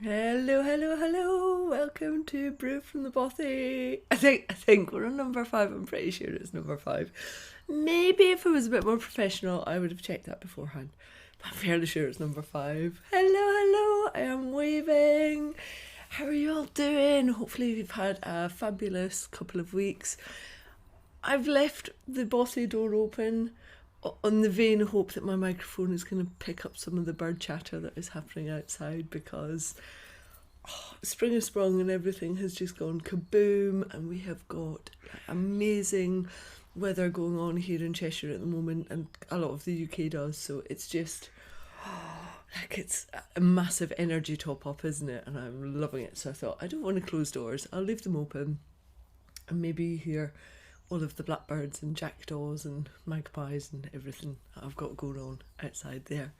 Hello, hello, hello. Welcome to Brew from the Bothy. I think we're on number 5. I'm pretty sure it's number 5. Maybe if it was a bit more professional, I would have checked that beforehand. But I'm fairly sure it's number 5. Hello, hello. I am waving. How are you all doing? Hopefully you've had a fabulous couple of weeks. I've left the Bothy door open on the vain hope that my microphone is going to pick up some of the bird chatter that is happening outside, because spring has sprung and everything has just gone kaboom, and we have got amazing weather going on here in Cheshire at the moment, and a lot of the UK does, so it's just it's a massive energy top up, isn't it? And I'm loving it. So I thought, I don't want to close doors, I'll leave them open, and maybe hear all of the blackbirds and jackdaws and magpies and everything I've got going on outside there.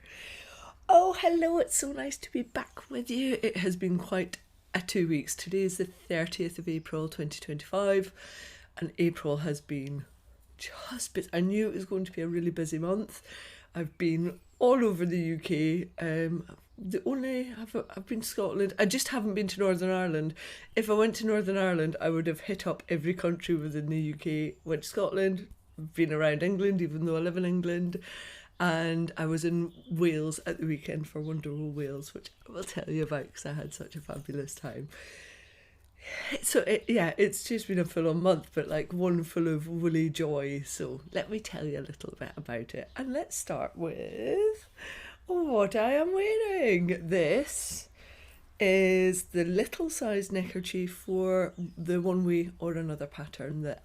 Oh, hello, it's so nice to be back with you. It has been quite a 2 weeks. Today is the 30th of April 2025, and April has been I knew it was going to be a really busy month. I've been all over the UK. I've been to Scotland. I just haven't been to Northern Ireland. If I went to Northern Ireland, I would have hit up every country within the UK. Went to Scotland, been around England, even though I live in England, and I was in Wales at the weekend for Wonderful Wales, which I will tell you about because I had such a fabulous time. So it's just been a full-on month, but like one full of woolly joy. So let me tell you a little bit about it, and let's start with what I am wearing. This is the little size neckerchief for the One Way or Another pattern that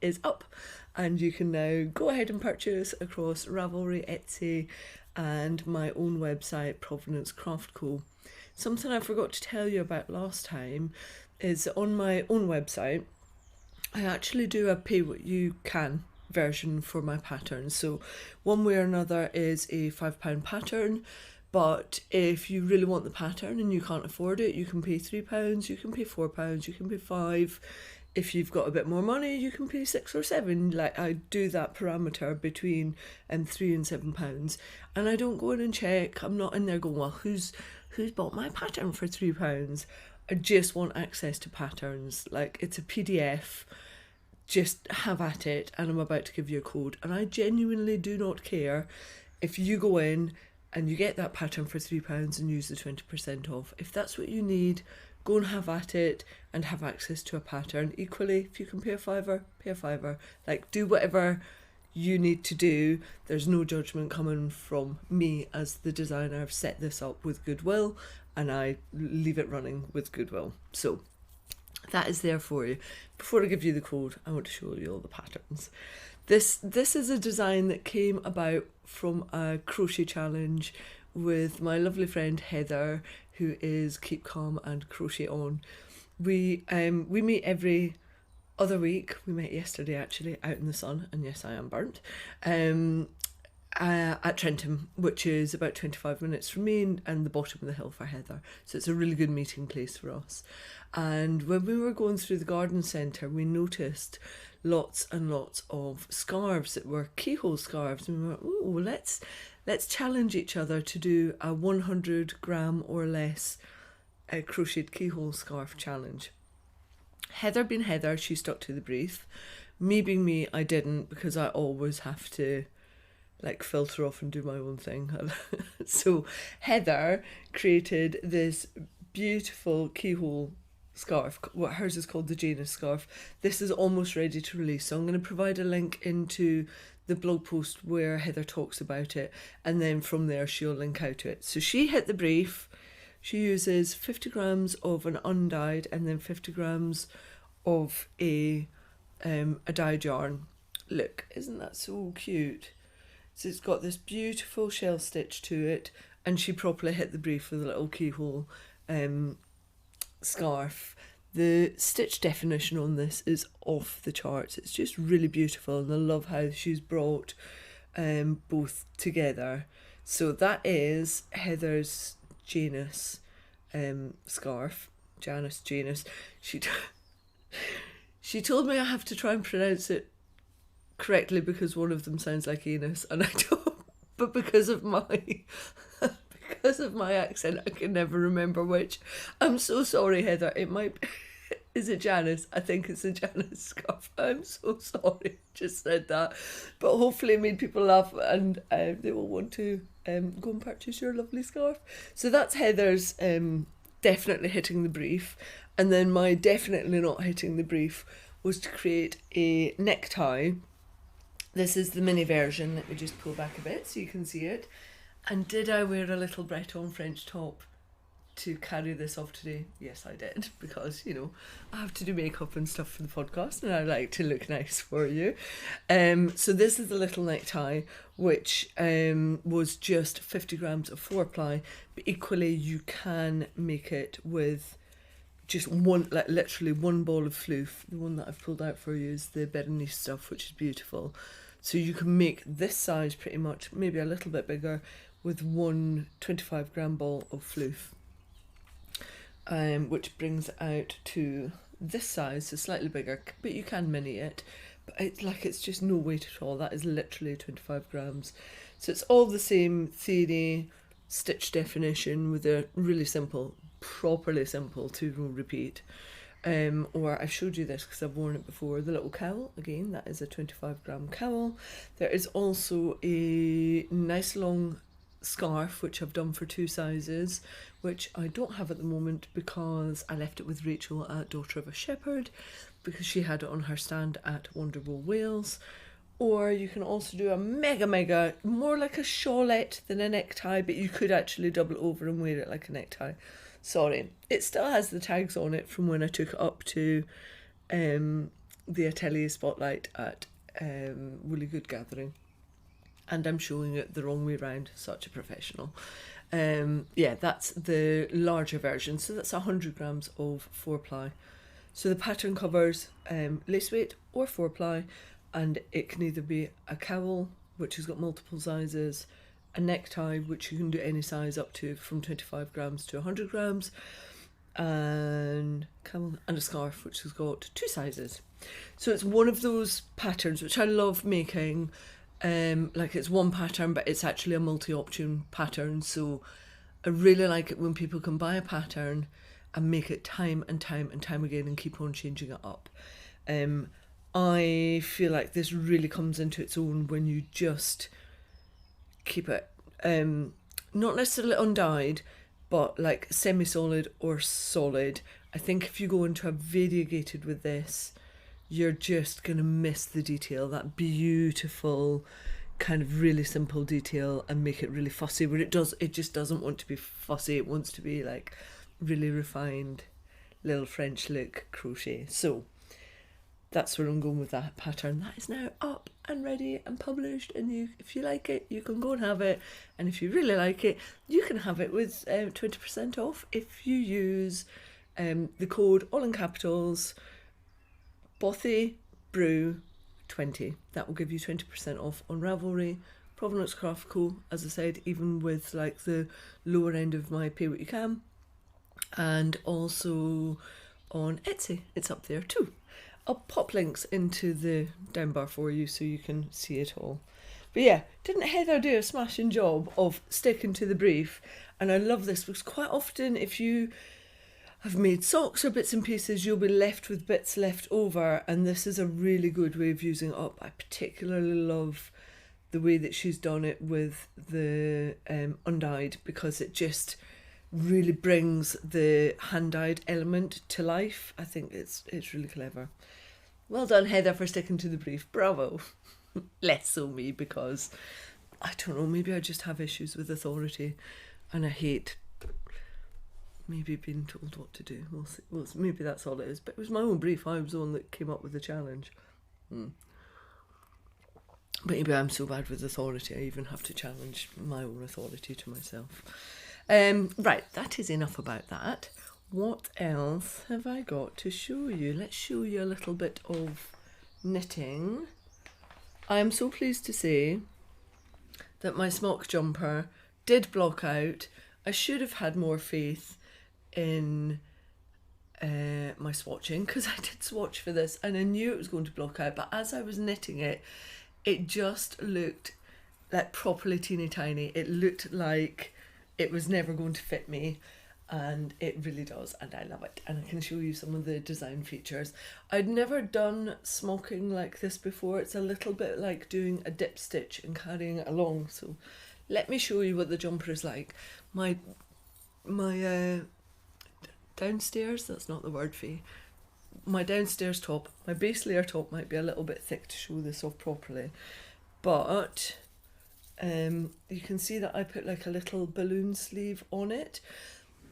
is up, and you can now go ahead and purchase across Ravelry, Etsy, and my own website, Provenance Craft Co. Something I forgot to tell you about last time is on my own website, I actually do a pay what you can version for my patterns. So One Way or Another is a £5 pattern, but if you really want the pattern and you can't afford it, you can pay £3, you can pay £4, you can pay £5. If you've got a bit more money, you can pay £6 or £7. Like, I do that parameter between £3 and £7, and I don't go in and check. I'm not in there going, well, who's bought my pattern for £3? I just want access to patterns. Like, it's a PDF. Just have at it, and I'm about to give you a code, and I genuinely do not care if you go in and you get that pattern for £3 and use the 20% off. If that's what you need, go and have at it and have access to a pattern. Equally, if you can pay a fiver, pay a fiver. Like, do whatever you need to do. There's no judgment coming from me as the designer. I've set this up with goodwill, and I leave it running with goodwill. So that is there for you. Before I give you the code, I want to show you all the patterns. This is a design that came about from a crochet challenge with my lovely friend Heather, who is Keep Calm and Crochet On. We meet every other week. We met yesterday, actually, out in the sun, and yes, I am burnt. At Trentham, which is about 25 minutes from me, and the bottom of the hill for Heather. So it's a really good meeting place for us. And when we were going through the garden centre, we noticed lots and lots of scarves that were keyhole scarves, and we went, "Ooh, let's challenge each other to do a 100 gram or less crocheted keyhole scarf challenge." Heather being Heather, she stuck to the brief. Me being me, I didn't, because I always have to like filter off and do my own thing. So Heather created this beautiful keyhole scarf. What hers is called the Janus scarf. This is almost ready to release, so I'm going to provide a link into the blog post where Heather talks about it, and then from there she'll link out to it. So she hit the brief. She uses 50 grams of an undyed and then 50 grams of a dyed yarn. Look, isn't that so cute? So it's got this beautiful shell stitch to it, and she properly hit the brief with a little keyhole scarf. The stitch definition on this is off the charts. It's just really beautiful, and I love how she's brought both together. So that is Heather's Janus scarf. Janus. She told me I have to try and pronounce it correctly because one of them sounds like anus, and I don't. But because of my because of my accent, I can never remember which. I'm so sorry, Heather. It might be... Is it Janus? I think it's a Janus scarf. I'm so sorry, just said that. But hopefully it made people laugh, and they will want to go and purchase your lovely scarf. So that's Heather's definitely hitting the brief. And then my definitely not hitting the brief was to create a necktie. This is the mini version. Let me just pull back a bit so you can see it. And did I wear a little Breton French top to carry this off today? Yes, I did, because, you know, I have to do makeup and stuff for the podcast, and I like to look nice for you. So this is the little necktie, which was just 50 grams of 4-ply, but equally you can make it with just one, like literally one ball of floof. The one that I've pulled out for you is the Berenice stuff, which is beautiful. So you can make this size pretty much, maybe a little bit bigger, with one 25-gram ball of floof. Which brings out to this size, so slightly bigger, but you can mini it. But it's just no weight at all. That is literally 25 grams. So it's all the same theory, stitch definition, with a really simple, properly simple 2-row repeat. Or I've showed you this because I've worn it before. The little cowl, again, that is a 25-gram cowl. There is also a nice long scarf, which I've done for 2 sizes, which I don't have at the moment because I left it with Rachel at Daughter of a Shepherd, because she had it on her stand at Wonderwool Wales. Or you can also do a mega, more like a shawlette than a necktie, but you could actually double it over and wear it like a necktie. Sorry, it still has the tags on it from when I took it up to the Atelier Spotlight at Woolly Good Gathering. And I'm showing it the wrong way around, such a professional. Yeah, that's the larger version. So that's 100 grams of 4-ply. So the pattern covers lace weight or 4-ply, and it can either be a cowl, which has got multiple sizes, a necktie, which you can do any size up to from 25 grams to 100 grams, and a scarf, which has got 2 sizes. So it's one of those patterns which I love making. Like it's one pattern, but it's actually a multi-option pattern. So I really like it when people can buy a pattern and make it time and time again and keep on changing it up. I feel like this really comes into its own when you just keep it not necessarily undyed, but like semi-solid or solid. I think if you go into a variegated with this, you're just going to miss the detail, that beautiful kind of really simple detail, and make it really fussy, where it just doesn't want to be fussy. It wants to be like really refined little French look crochet. So that's where I'm going with that pattern. That is now up and ready and published, and if you like it, you can go and have it. And if you really like it, you can have it with 20% off if you use the code, all in capitals, Bothy Brew 20. That will give you 20% off on Ravelry, Provenance Craft Co, as I said, even with like the lower end of my pay what you can, and also on Etsy. It's up there too. I'll pop links into the down bar for you so you can see it all. But yeah, didn't Heather do a smashing job of sticking to the brief? And I love this because quite often if you have made socks or bits and pieces, you'll be left with bits left over, and this is a really good way of using it up. I particularly love the way that she's done it with the undyed, because it just really brings the hand-dyed element to life. I think it's really clever. Well done, Heather, for sticking to the brief. Bravo. Less so me, because I don't know, maybe I just have issues with authority and I hate maybe being told what to do. We'll see. Well, maybe that's all it is. But it was my own brief. I was the one that came up with the challenge. But maybe I'm so bad with authority, I even have to challenge my own authority to myself. Right, that is enough about that. What else have I got to show you? Let's show you a little bit of knitting. I am so pleased to say that my smock jumper did block out. I should have had more faith in my swatching, because I did swatch for this and I knew it was going to block out, but as I was knitting it, it just looked like properly teeny tiny. It looked like it was never going to fit me, and it really does, and I love it. And I can show you some of the design features. I'd never done smocking like this before. It's a little bit like doing a dip stitch and carrying it along. So let me show you what the jumper is like. My downstairs, that's not the word, Faye. My downstairs top, my base layer top might be a little bit thick to show this off properly, but you can see that I put like a little balloon sleeve on it.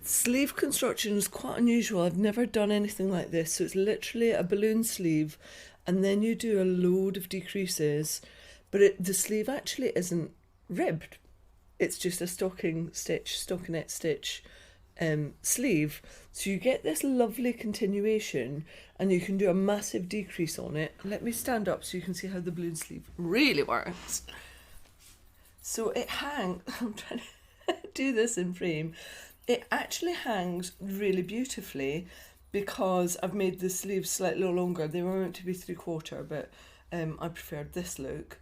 Sleeve construction is quite unusual. I've never done anything like this. So it's literally a balloon sleeve, and then you do a load of decreases, but the sleeve actually isn't ribbed. It's just a stockinette stitch sleeve. So you get this lovely continuation, and you can do a massive decrease on it. Let me stand up so you can see how the balloon sleeve really works. So it hangs, I'm trying to do this in frame. It actually hangs really beautifully because I've made the sleeves slightly longer. They were meant to be 3/4, but I preferred this look.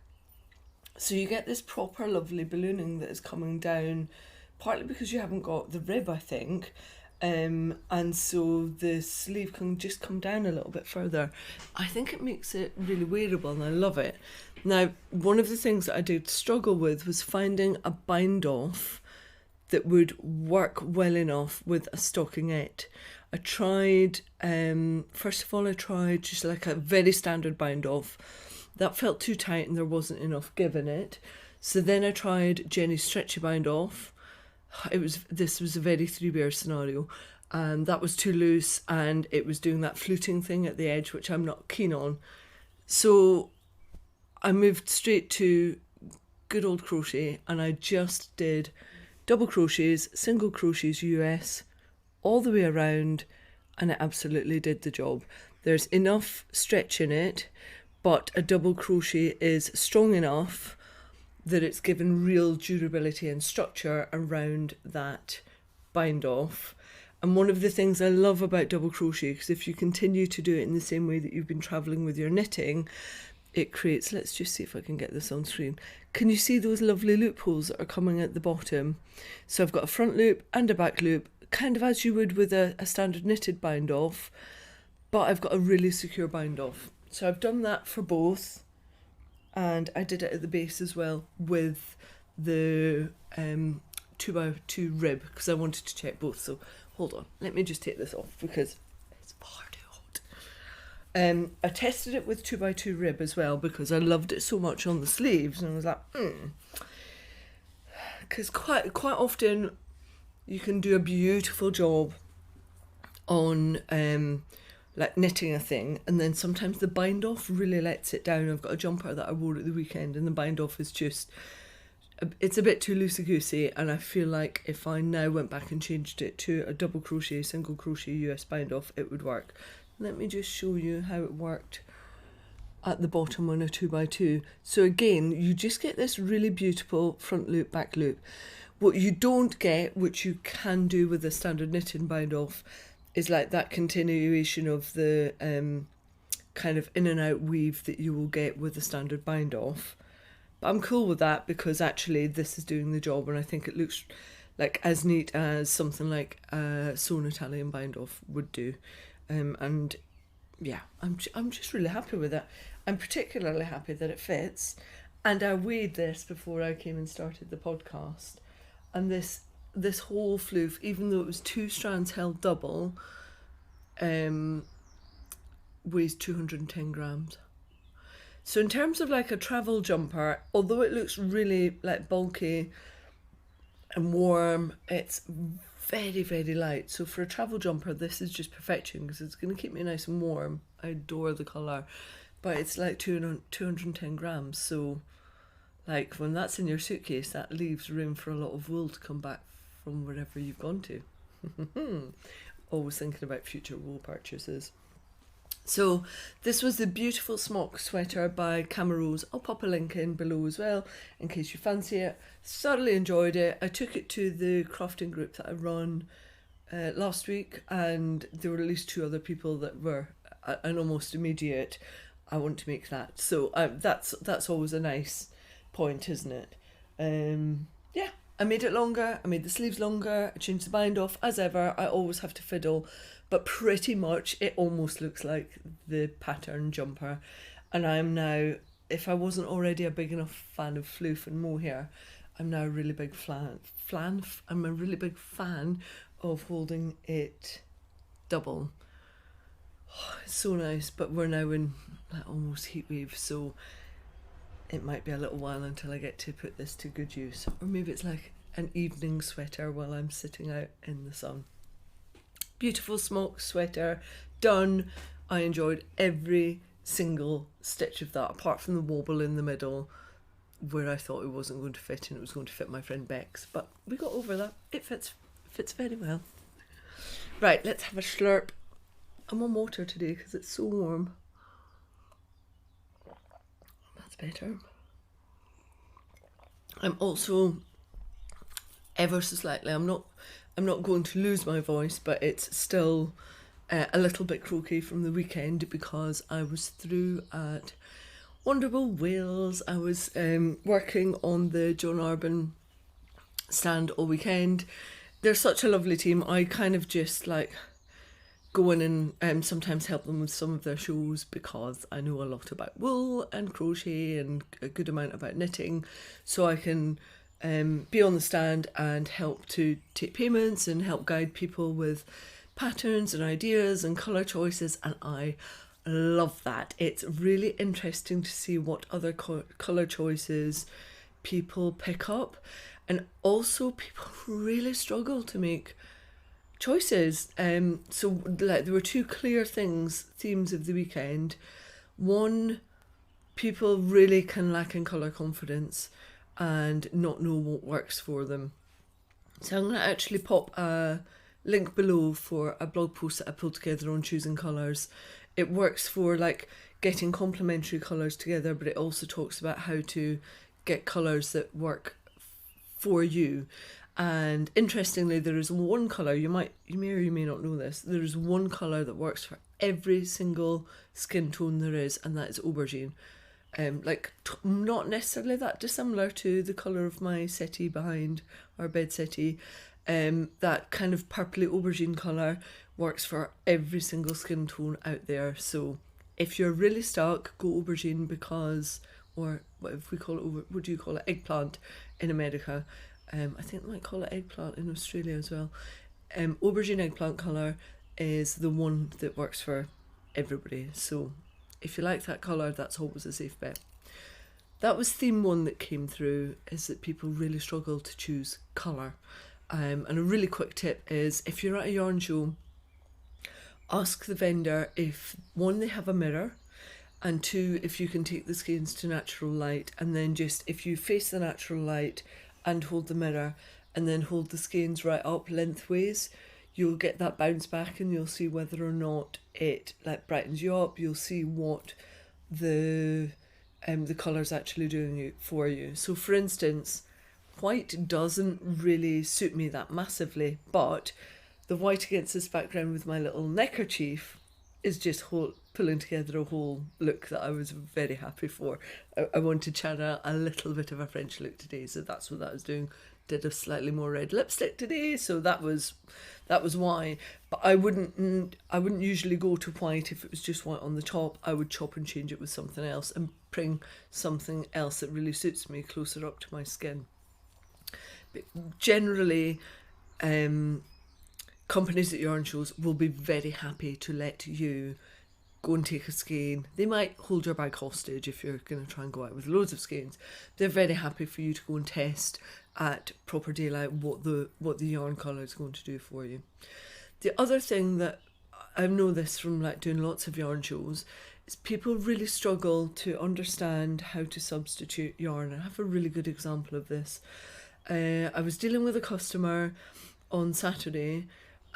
So you get this proper lovely ballooning that is coming down, partly because you haven't got the rib, I think, and so the sleeve can just come down a little bit further. I think it makes it really wearable, and I love it. Now, one of the things that I did struggle with was finding a bind off that would work well enough with a stockinette. I tried, first of all, I tried just like a very standard bind off. That felt too tight and there wasn't enough give in it. So then I tried Jenny's stretchy bind off. This was a very Three Bears scenario, and that was too loose, and it was doing that fluting thing at the edge, which I'm not keen on. So I moved straight to good old crochet, and I just did double crochets, single crochets US, all the way around, and it absolutely did the job. There's enough stretch in it, but a double crochet is strong enough that it's given real durability and structure around that bind off. And one of the things I love about double crochet, because if you continue to do it in the same way that you've been travelling with your knitting, it creates, let's just see if I can get this on screen. Can you see those lovely loopholes that are coming at the bottom? So I've got a front loop and a back loop, kind of as you would with a standard knitted bind off, but I've got a really secure bind off. So I've done that for both, and I did it at the base as well with the 2x2 rib, because I wanted to check both. So hold on, let me just take this off because it's far too hot. I tested it with 2x2 rib as well because I loved it so much on the sleeves, and I was like, because quite often you can do a beautiful job on like knitting a thing, and then sometimes the bind off really lets it down. I've got a jumper that I wore at the weekend, and the bind off is just, it's a bit too loosey-goosey, and I feel like if I now went back and changed it to a double crochet, single crochet US bind off, it would work. Let me just show you how it worked at the bottom on a 2x2. So again, you just get this really beautiful front loop, back loop. What you don't get, which you can do with a standard knitting bind off, is like that continuation of the kind of in and out weave that you will get with a standard bind off. But I'm cool with that because actually this is doing the job, and I think it looks like as neat as something like a sewn Italian bind off would do. And yeah, I'm just really happy with it. I'm particularly happy that it fits, and I weighed this before I came and started the podcast, and this whole floof, even though it was 2 strands held double, weighs 210 grams. So in terms of like a travel jumper, although it looks really like bulky and warm, it's very, very light. So for a travel jumper, this is just perfection because it's going to keep me nice and warm. I adore the colour, but it's like 210 grams. So like when that's in your suitcase, that leaves room for a lot of wool to come back from wherever you've gone to. Always thinking about future wool purchases. So this was the beautiful Smock sweater by Camerose. I'll pop a link in below as well in case you fancy it. Thoroughly enjoyed it. I took it to the crafting group that I run last week, and there were at least 2 other people that were an almost immediate, I want to make that. So that's always a nice point, isn't it? Yeah, I made it longer, I made the sleeves longer, I changed the bind off, as ever. I always have to fiddle, but pretty much it almost looks like the pattern jumper. And I'm now, if I wasn't already a big enough fan of floof and mohair, I'm now a really big I'm a really big fan of holding it double. Oh, it's so nice, but we're now in like almost heat wave, so it might be a little while until I get to put this to good use. Or maybe it's like an evening sweater while I'm sitting out in the sun. Beautiful Smock sweater, done. I enjoyed every single stitch of that, apart from the wobble in the middle where I thought it wasn't going to fit and it was going to fit my friend Bex. But we got over that. It fits very well. Right, let's have a slurp. I'm on water today because it's so warm. That's better. I'm also ever so slightly, I'm not going to lose my voice, but it's still a little bit croaky from the weekend because I was through at Wonderful Wales. I was working on the John Arbon stand all weekend. They're such a lovely team. I kind of just like go in and sometimes help them with some of their shows because I know a lot about wool and crochet and a good amount about knitting, so I can be on the stand and help to take payments and help guide people with patterns and ideas and colour choices, and I love that. It's really interesting to see what other colour choices people pick up, and also people really struggle to make choices. So like there were two clear themes of the weekend. One, people really can lack in colour confidence and not know what works for them. So I'm going to actually pop a link below for a blog post that I pulled together on choosing colours. It works for like getting complementary colours together, but it also talks about how to get colours that work for you. And interestingly, there is one colour, you may or you may not know this, there is one colour that works for every single skin tone there is, and that is aubergine. Not necessarily that dissimilar to the colour of my settee behind our bed settee. That kind of purpley aubergine colour works for every single skin tone out there. So if you're really stuck, go aubergine because, or what if we call it, what do you call it? Eggplant in America. I think they might call it eggplant in Australia as well. Aubergine eggplant colour is the one that works for everybody. So if you like that colour, that's always a safe bet. That was theme one that came through, is that people really struggle to choose colour. And a really quick tip is, if you're at a yarn show, ask the vendor if, one, they have a mirror, and two, if you can take the skeins to natural light, and then just, if you face the natural light and hold the mirror, and then hold the skeins right up lengthways, you'll get that bounce back and you'll see whether or not it like brightens you up. You'll see what the colour's actually doing for you. So for instance, white doesn't really suit me that massively, but the white against this background with my little neckerchief is just pulling together a whole look that I was very happy for. I wanted Chana a little bit of a French look today, so that's what that was doing. Did a slightly more red lipstick today, so that was why. But I wouldn't usually go to white if it was just white on the top. I would chop and change it with something else and bring something else that really suits me closer up to my skin. But generally, companies at yarn shows will be very happy to let you go and take a skein. They might hold your bag hostage if you're going to try and go out with loads of skeins. They're very happy for you to go and test at proper daylight what the yarn colour is going to do for you. The other thing that I know this from like doing lots of yarn shows is people really struggle to understand how to substitute yarn. I have a really good example of this. I was dealing with a customer on Saturday,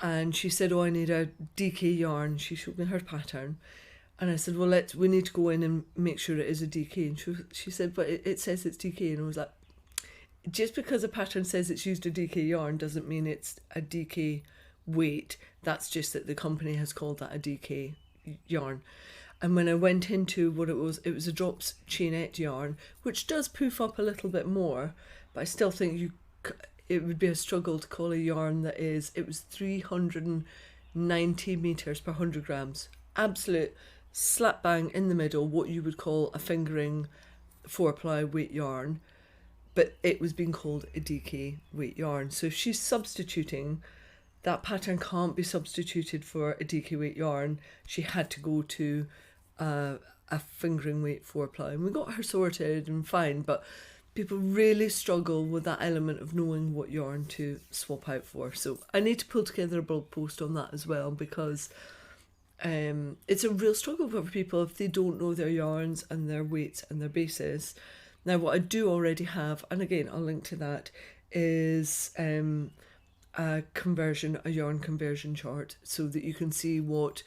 and she said, "Oh, I need a DK yarn." She showed me her pattern, and I said, "Well, we need to go in and make sure it is a DK." And she said, "But it says it's DK." And I was like, just because a pattern says it's used a DK yarn doesn't mean it's a DK weight. That's just that the company has called that a DK yarn. And when I went into what it was a drops chainette yarn, which does poof up a little bit more, but I still think it would be a struggle to call a yarn that is, it was 390 meters per 100 grams. Absolute slap bang in the middle, what you would call a fingering 4-ply weight yarn, but it was being called a DK weight yarn. So if she's substituting, that pattern can't be substituted for a DK weight yarn. She had to go to a fingering weight 4-ply, and we got her sorted and fine, but people really struggle with that element of knowing what yarn to swap out for. So I need to pull together a blog post on that as well, because it's a real struggle for people if they don't know their yarns and their weights and their bases. Now, what I do already have, and again I'll link to that, is a yarn conversion chart, so that you can see what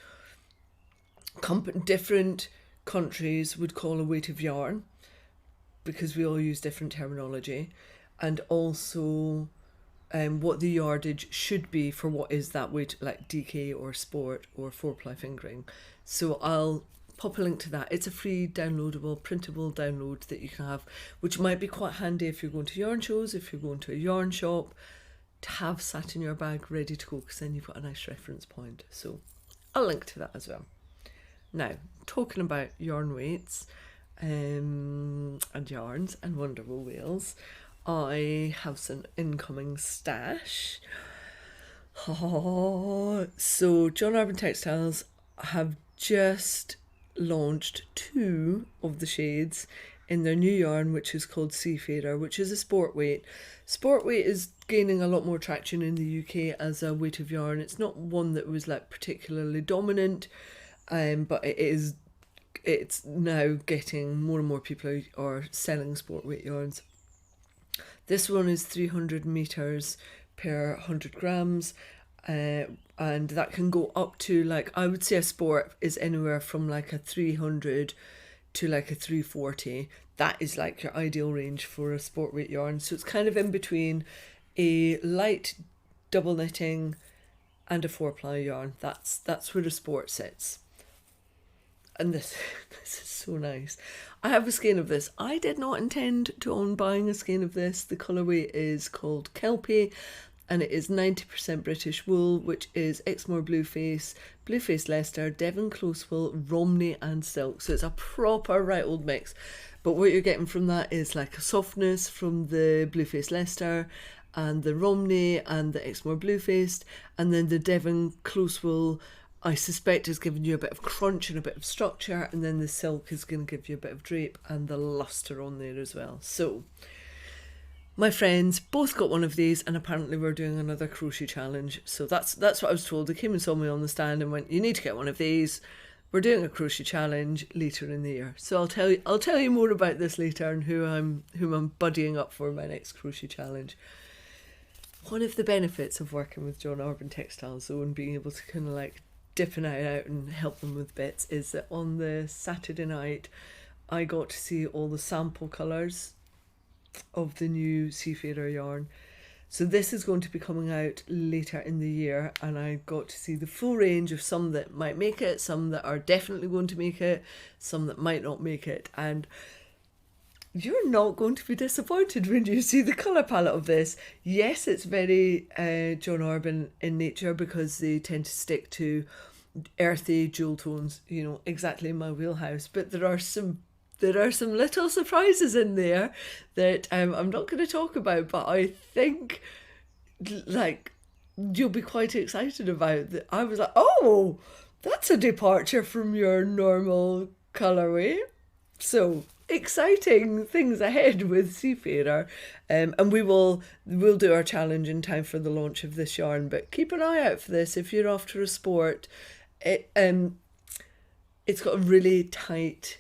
different countries would call a weight of yarn, because we all use different terminology, and also what the yardage should be for what is that weight, like DK or sport or 4-ply fingering. So I'll pop a link to that. It's a free downloadable, printable download that you can have, which might be quite handy if you're going to yarn shows, if you're going to a yarn shop, to have sat in your bag ready to go, because then you've got a nice reference point. So I'll link to that as well. Now, talking about yarn weights and yarns and wonderful wheels, I have some incoming stash. So John Arbon Textiles have just launched 2 of the shades in their new yarn, which is called Seafarer, which is a sport weight. Sport weight is gaining a lot more traction in the UK as a weight of yarn. It's not one that was like particularly dominant, but it's now getting more and more people are selling sport weight yarns. This one is 300 meters per 100 grams, and that can go up to, like, I would say a sport is anywhere from like a 300 to like a 340. That is like your ideal range for a sport weight yarn. So it's kind of in between a light double knitting and a 4-ply yarn. That's where the sport sits. And this is so nice. I have a skein of this. I did not intend to own buying a skein of this. The colourway is called Kelpie, and it is 90% British wool, which is Exmoor Blueface, Blueface Leicester, Devon Close Wool, Romney and Silk. So it's a proper right old mix. But what you're getting from that is like a softness from the Blueface Leicester and the Romney and the Exmoor Blueface, and then the Devon Close Wool, I suspect, is giving you a bit of crunch and a bit of structure, and then the silk is going to give you a bit of drape and the luster on there as well. So my friends both got one of these, and apparently we're doing another crochet challenge. So that's what I was told. They came and saw me on the stand and went, "You need to get one of these. We're doing a crochet challenge later in the year." So I'll tell you more about this later and who I'm buddying up for my next crochet challenge. One of the benefits of working with John Arbon Textiles, though, and being able to kind of like dip an eye out and help them with bits, is that on the Saturday night I got to see all the sample colours of the new Seafarer yarn. So this is going to be coming out later in the year, and I got to see the full range of some that might make it, some that are definitely going to make it, some that might not make it, and you're not going to be disappointed when you see the colour palette of this. Yes, it's very John Arbon in nature, because they tend to stick to earthy jewel tones, you know, exactly in my wheelhouse, but there are some little surprises in there that I'm not going to talk about, but I think like you'll be quite excited about. That I was like, oh, that's a departure from your normal colourway. So exciting things ahead with Seafarer, and we'll do our challenge in time for the launch of this yarn. But keep an eye out for this if you're after a sport. It's got a really tight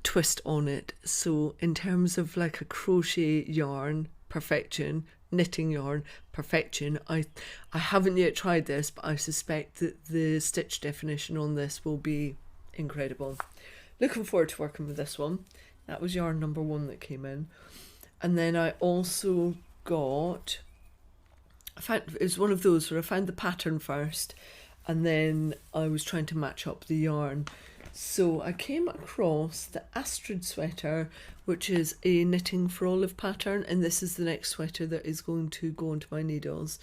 twist on it. So in terms of like a crochet yarn perfection, knitting yarn perfection, I haven't yet tried this, but I suspect that the stitch definition on this will be incredible. Looking forward to working with this one. That was yarn number 1 that came in. And then I also got, it was one of those where I found the pattern first, and then I was trying to match up the yarn. So I came across the Astrid sweater, which is a knitting for olive pattern, and this is the next sweater that is going to go onto my needles.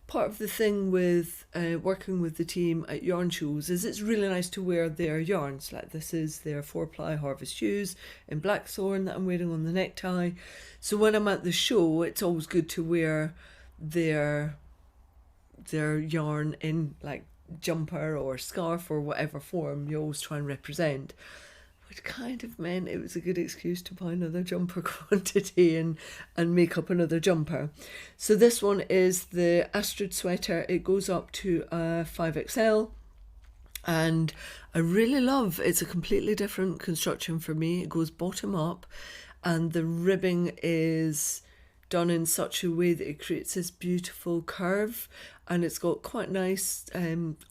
Part of the thing with working with the team at yarn shows is it's really nice to wear their yarns. Like this is their 4-ply Harvest-Hughes in blackthorn that I'm wearing on the necktie. So when I'm at the show, it's always good to wear their yarn in like jumper or scarf or whatever form you always try and represent, which kind of meant it was a good excuse to buy another jumper quantity and make up another jumper. So this one is the Astrid sweater. It goes up to a 5XL, and I really love, it's a completely different construction for me. It goes bottom up, and the ribbing is done in such a way that it creates this beautiful curve, and it's got quite nice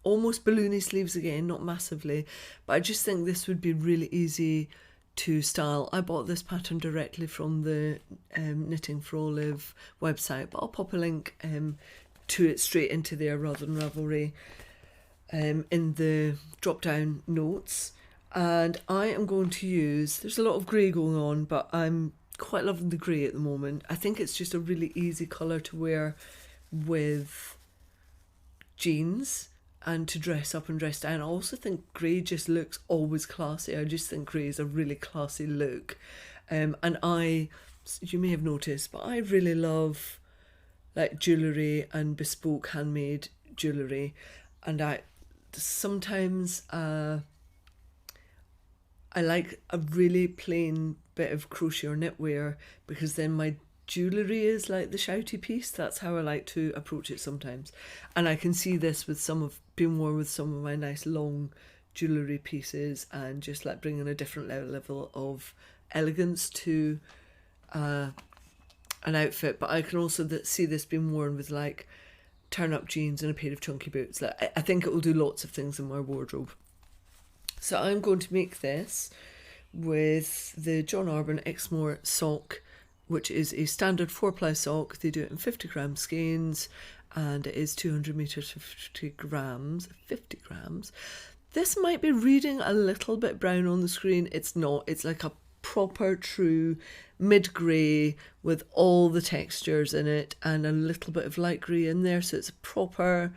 almost balloony sleeves again, not massively, but I just think this would be really easy to style. I bought this pattern directly from the Knitting for Olive website, but I'll pop a link to it straight into there rather than Ravelry in the drop down notes. And I am going to use, there's a lot of grey going on, but I'm quite loving the grey at the moment. I think it's just a really easy colour to wear with jeans and to dress up and dress down. I also think grey just looks always classy. I just think grey is a really classy look. And you may have noticed, but I really love like jewellery and bespoke handmade jewellery. And I sometimes I like a really plain bit of crochet or knitwear, because then my jewellery is like the shouty piece. That's how I like to approach it sometimes. And I can see this with being worn with some of my nice long jewellery pieces, and just like bringing a different level of elegance to an outfit. But I can also see this being worn with like turn up jeans and a pair of chunky boots. Like, I think it will do lots of things in my wardrobe. So I'm going to make this with the John Arbon Exmoor sock, which is a standard 4-ply sock. They do it in 50 gram skeins, and it is 200 meters, 50 grams. This might be reading a little bit brown on the screen. It's not. It's like a proper true mid-grey with all the textures in it and a little bit of light grey in there. So it's a proper,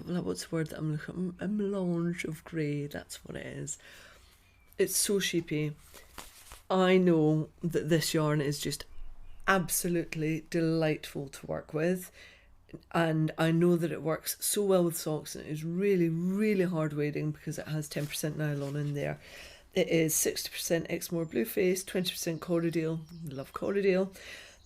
what's the word that I'm looking at? A melange of grey. That's what it is. It's so sheepy. I know that this yarn is just absolutely delightful to work with, and I know that it works so well with socks, and it is really, really hard wading because it has 10% nylon in there. It is 60% Exmoor Blueface, 20% Corriedale, love Corriedale,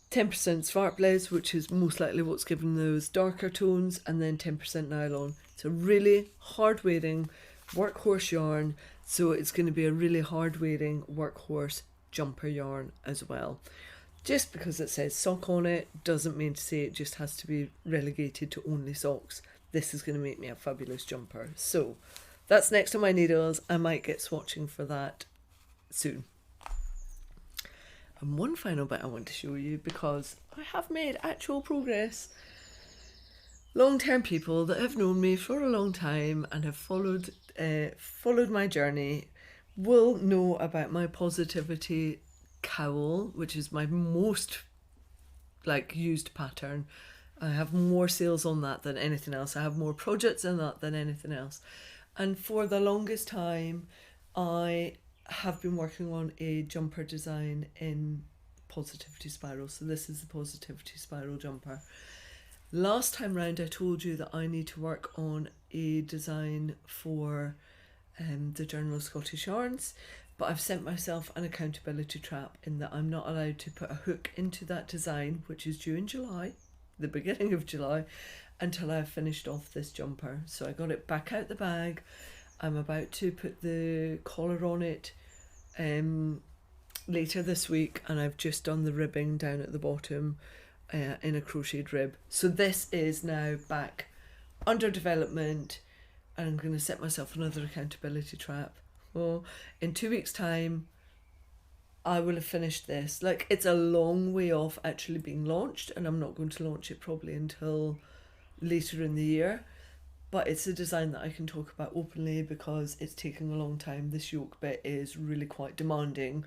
10% Svartblaze, which is most likely what's given those darker tones, and then 10% nylon. It's a really hard wading workhorse yarn, so it's going to be a really hard wading workhorse jumper yarn as well. Just because it says sock on it doesn't mean to say it just has to be relegated to only socks. This is going to make me a fabulous jumper. So that's next on my needles. I might get swatching for that soon. And one final bit I want to show you, because I have made actual progress. Long-term people that have known me for a long time and have followed my journey will know about my Positivity cowl, which is my most used pattern. I have more sales on that than anything else. I have more projects in that than anything else. And for the longest time, I have been working on a jumper design in Positivity Spiral. So this is the Positivity Spiral jumper. Last time round, I told you that I need to work on a design for the Journal of Scottish Yarns, but I've set myself an accountability trap in that I'm not allowed to put a hook into that design, which is due in July, the beginning of July, until I've finished off this jumper. So I got it back out the bag. I'm about to put the collar on it later this week, and I've just done the ribbing down at the bottom in a crocheted rib. So this is now back under development, and I'm going to set myself another accountability trap. Well, in 2 weeks' time, I will have finished this. It's a long way off actually being launched, and I'm not going to launch it probably until later in the year. but it's a design that I can talk about openly because it's taking a long time. This yoke bit is really quite demanding,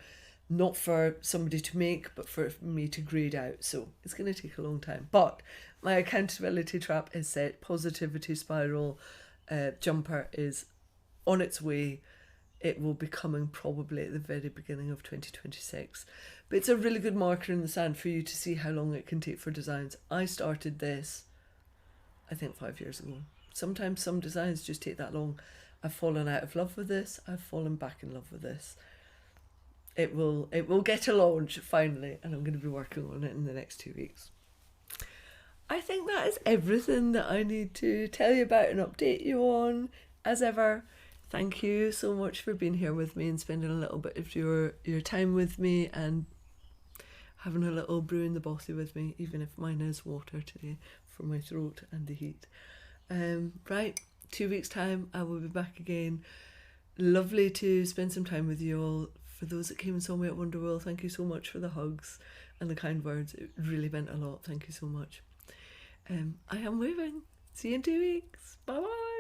not for somebody to make, but for me to grade out. So it's going to take a long time. But my accountability trap is set. Positivity spiral jumper is on its way. It will be coming probably at the very beginning of 2026. But it's a really good marker in the sand for you to see how long it can take for designs. I started this, I think, 5 years ago. Sometimes some designs just take that long. I've fallen out of love with this. I've fallen back in love with this. It will get a launch finally, and I'm going to be working on it in the next 2 weeks. I think that is everything that I need to tell you about and update you on. As ever, thank you so much for being here with me and spending a little bit of your time with me and having a little brew in the Bothy with me, even if mine is water today for my throat and the heat. Right, 2 weeks time I will be back again. Lovely to spend some time with you all. For those that came and saw me at Wonderworld, thank you so much for the hugs and the kind words. It really meant a lot. Thank you so much. I am moving. See you in 2 weeks. Bye bye.